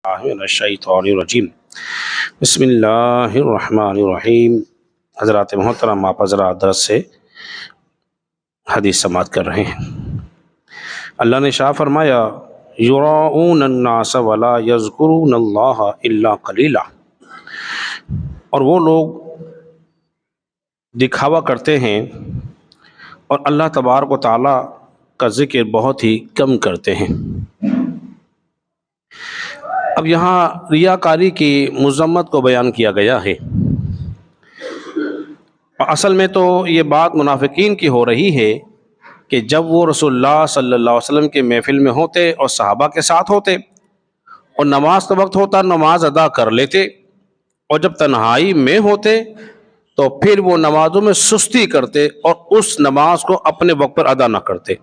من الشیطان الرجیم بسم اللہ الرحمن الرحیم۔ حضرات محترم، آپ حضرات درس سے حدیث سماعت کر رہے ہیں۔ اللہ نے شاہ فرمایا یراؤون الناس ولا یذکرون اللہ الا قلیلا، اور وہ لوگ دکھاوا کرتے ہیں اور اللہ تبارک و تعالیٰ کا ذکر بہت ہی کم کرتے ہیں۔ اب یہاں ریاکاری کی مذمت کو بیان کیا گیا ہے۔ اصل میں تو یہ بات منافقین کی ہو رہی ہے کہ جب وہ رسول اللہ صلی اللہ علیہ وسلم کے محفل میں ہوتے اور صحابہ کے ساتھ ہوتے اور نماز کا وقت ہوتا نماز ادا کر لیتے، اور جب تنہائی میں ہوتے تو پھر وہ نمازوں میں سستی کرتے اور اس نماز کو اپنے وقت پر ادا نہ کرتے۔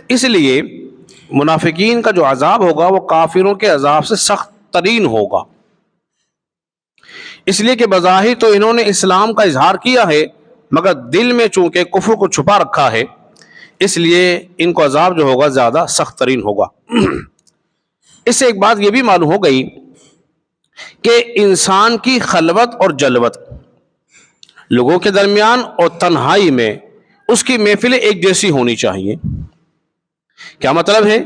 اس لیے منافقین کا جو عذاب ہوگا وہ کافروں کے عذاب سے سخت ترین ہوگا، اس لیے کہ بظاہر تو انہوں نے اسلام کا اظہار کیا ہے مگر دل میں چونکہ کفر کو چھپا رکھا ہے، اس لیے ان کو عذاب جو ہوگا زیادہ سخت ترین ہوگا۔ اس سے ایک بات یہ بھی معلوم ہو گئی کہ انسان کی خلوت اور جلوت، لوگوں کے درمیان اور تنہائی میں اس کی محفلیں ایک جیسی ہونی چاہیے۔ کیا مطلب ہے؟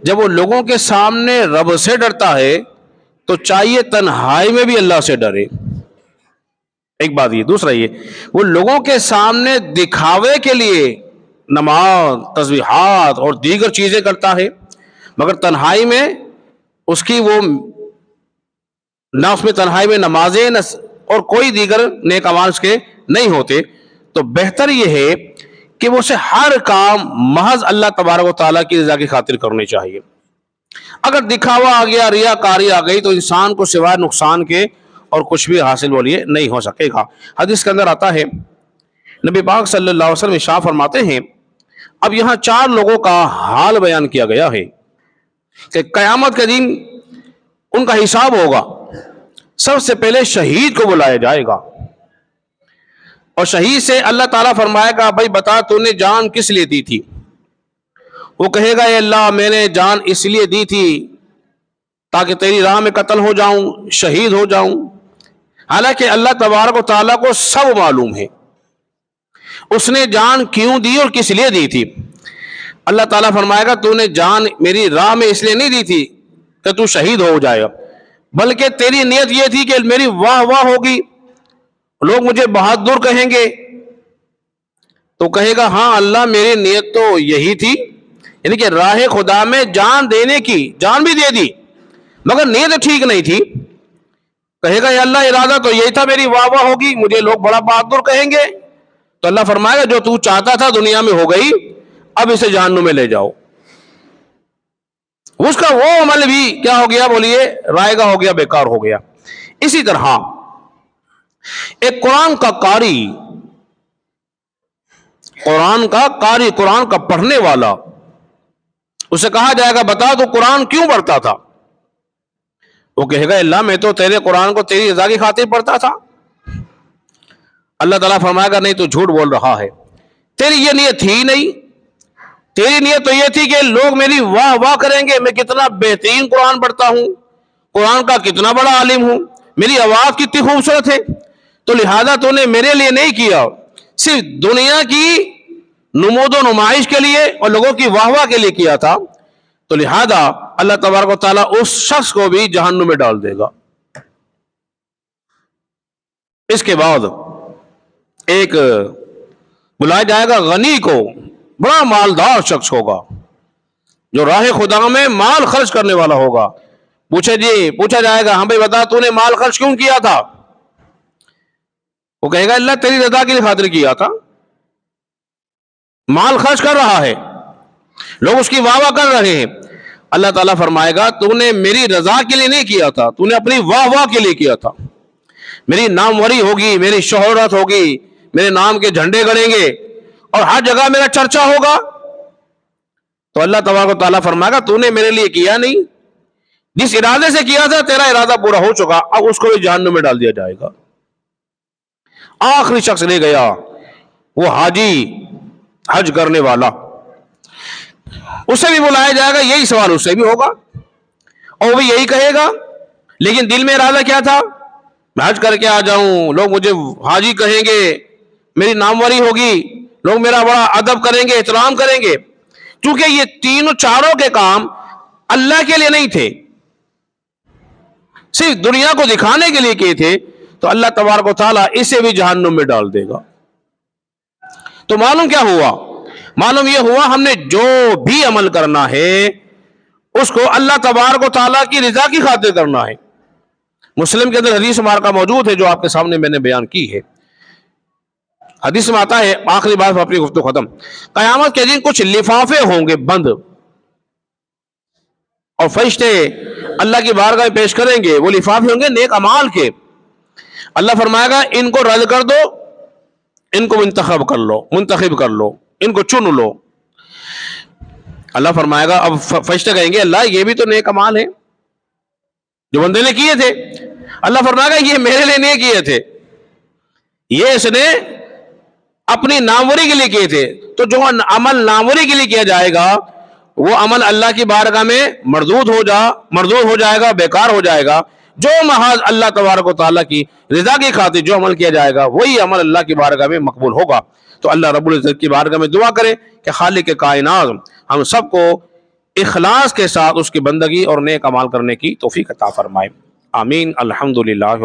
جب وہ لوگوں کے سامنے رب سے ڈرتا ہے تو چاہیے تنہائی میں بھی اللہ سے ڈرے، ایک بات یہ۔ دوسرا یہ، وہ لوگوں کے سامنے دکھاوے کے لیے نماز، تسبیحات اور دیگر چیزیں کرتا ہے مگر تنہائی میں اس کی وہ نہ اس میں تنہائی میں نمازیں اور کوئی دیگر نیک اعمال اس کے نہیں ہوتے، تو بہتر یہ ہے کہ وہ اسے ہر کام محض اللہ تبارک و تعالیٰ کی رضا کی خاطر کرنی چاہیے۔ اگر دکھاوا آ گیا، ریاکاری آ گئی تو انسان کو سوائے نقصان کے اور کچھ بھی حاصل بولیے نہیں ہو سکے گا۔ حدیث کے اندر آتا ہے، نبی پاک صلی اللہ علیہ وسلم ارشاد فرماتے ہیں، اب یہاں 4 لوگوں کا حال بیان کیا گیا ہے کہ قیامت کے دن ان کا حساب ہوگا۔ سب سے پہلے شہید کو بلایا جائے گا اور شہید سے اللہ تعالیٰ فرمائے گا، بھائی بتا تو نے جان کس لیے دی تھی؟ وہ کہے گا، اے اللہ میں نے جان اس لیے دی تھی تاکہ تیری راہ میں قتل ہو جاؤں، شہید ہو جاؤں۔ حالانکہ اللہ تبارک و تعالیٰ کو سب معلوم ہے اس نے جان کیوں دی اور کس لیے دی تھی۔ اللہ تعالیٰ فرمائے گا، تو نے جان میری راہ میں اس لیے نہیں دی تھی کہ تو شہید ہو جائے گا، بلکہ تیری نیت یہ تھی کہ میری واہ واہ ہوگی، لوگ مجھے بہادر کہیں گے۔ تو کہے گا، ہاں اللہ میری نیت تو یہی تھی، یعنی کہ راہ خدا میں جان دینے کی، جان بھی دے دی مگر نیت ٹھیک نہیں تھی۔ کہے گا، یا اللہ ارادہ تو یہی تھا میری واہ واہ ہوگی، مجھے لوگ بڑا بہادر کہیں گے۔ تو اللہ فرمائے گا، جو تو چاہتا تھا دنیا میں ہو گئی، اب اسے جہنم میں لے جاؤ۔ اس کا وہ عمل بھی کیا ہو گیا؟ بولیے، رائے گا ہو گیا، بیکار ہو گیا۔ اسی طرح ایک قرآن کا قاری، قرآن کا پڑھنے والا، اسے کہا جائے گا، بتا تو قرآن کیوں پڑھتا تھا؟ وہ کہے گا، اللہ میں تو تیرے قرآن کو تیری رضا کی خاطر پڑھتا تھا۔ اللہ تعالیٰ فرمائے گا، نہیں تو جھوٹ بول رہا ہے، تیری یہ نیت تھی نہیں، تیری نیت تو یہ تھی کہ لوگ میری واہ واہ کریں گے، میں کتنا بہترین قرآن پڑھتا ہوں، قرآن کا کتنا بڑا عالم ہوں، میری آواز کتنی خوبصورت ہے، تو لہذا تو نے میرے لیے نہیں کیا، صرف دنیا کی نمود و نمائش کے لیے اور لوگوں کی واہ واہ کے لیے کیا تھا۔ تو لہذا اللہ تبارک و تعالیٰ اس شخص کو بھی جہنم میں ڈال دے گا۔ اس کے بعد ایک بلایا جائے گا غنی کو، بڑا مالدار شخص ہوگا جو راہ خدا میں مال خرچ کرنے والا ہوگا۔ پوچھا جائے گا، ہاں بھائی بتا تو نے مال خرچ کیوں کیا تھا؟ وہ کہے گا، اللہ تیری رضا کی خاطر کیا تھا۔ مال خرچ کر رہا ہے، لوگ اس کی واہ واہ کر رہے ہیں۔ اللہ تعالیٰ فرمائے گا، تو نے میری رضا کے لیے نہیں کیا تھا، تو نے اپنی واہ واہ کے لیے کیا تھا۔ میری ناموری ہوگی، میری شہرت ہوگی، میرے نام کے جھنڈے گڑیں گے اور ہر جگہ میرا چرچا ہوگا۔ تو اللہ تبارک و تعالیٰ فرمائے گا، تو نے میرے لیے کیا نہیں، جس ارادے سے کیا تھا تیرا ارادہ پورا ہو چکا، اب اس کو بھی جہنم میں ڈال دیا جائے گا۔ آخری شخص لے گیا وہ حاجی، حج کرنے والا۔ اسے بھی بلایا جائے گا, یہی سوال اس سے بھی ہوگا اور وہ بھی یہی کہے گا, لیکن دل میں ارادہ کیا تھا؟ میں حج کر کے آ جاؤں, لوگ مجھے حاجی کہیں گے, میری ناموری ہوگی, لوگ میرا بڑا ادب کریں گے, احترام کریں گے. چونکہ یہ تینوں چاروں کے کام اللہ کے لیے نہیں تھے, صرف دنیا کو دکھانے کے لیے کیے تھے, تو اللہ تبارک و تعالیٰ اسے بھی جہنم میں ڈال دے گا. تو معلوم کیا ہوا؟ معلوم یہ ہوا ہم نے جو بھی عمل کرنا ہے اس کو اللہ تبارک و تعالیٰ کی رضا کی خاطر کرنا ہے. مسلم کے اندر حدیث مبارکہ موجود ہے جو آپ کے سامنے میں نے بیان کی ہے. حدیث میں آتا ہے, آخری بات اپنی گفتگو ختم, قیامت کے دن کچھ لفافے ہوں گے بند, اور فرشتے اللہ کی بارگاہ میں پیش کریں گے. وہ لفافے ہوں گے نیک اعمال کے. اللہ فرمائے گا ان کو رد کر دو, ان کو منتخب کر لو, ان کو چن لو. اللہ فرمائے گا, اب فرشتے کہیں گے اللہ یہ بھی تو نیک اعمال ہیں جو بندے نے کیے تھے. اللہ فرمائے گا یہ میرے لیے نہیں کیے تھے, یہ اس نے اپنی ناموری کے لیے کیے تھے. تو جو عمل ناموری کے لیے کیا جائے گا وہ عمل اللہ کی بارگاہ میں مردود ہو جائے گا, بیکار ہو جائے گا. جو محض اللہ تبارک و تعالیٰ کی رضا کی خاطر جو عمل کیا جائے گا وہی عمل اللہ کی بارگاہ میں مقبول ہوگا. تو اللہ رب العزت کی بارگاہ میں دعا کرے کہ خالق کائنات ہم سب کو اخلاص کے ساتھ اس کی بندگی اور نیک اعمال کرنے کی توفیق عطا فرمائے. آمین. الحمدللہ.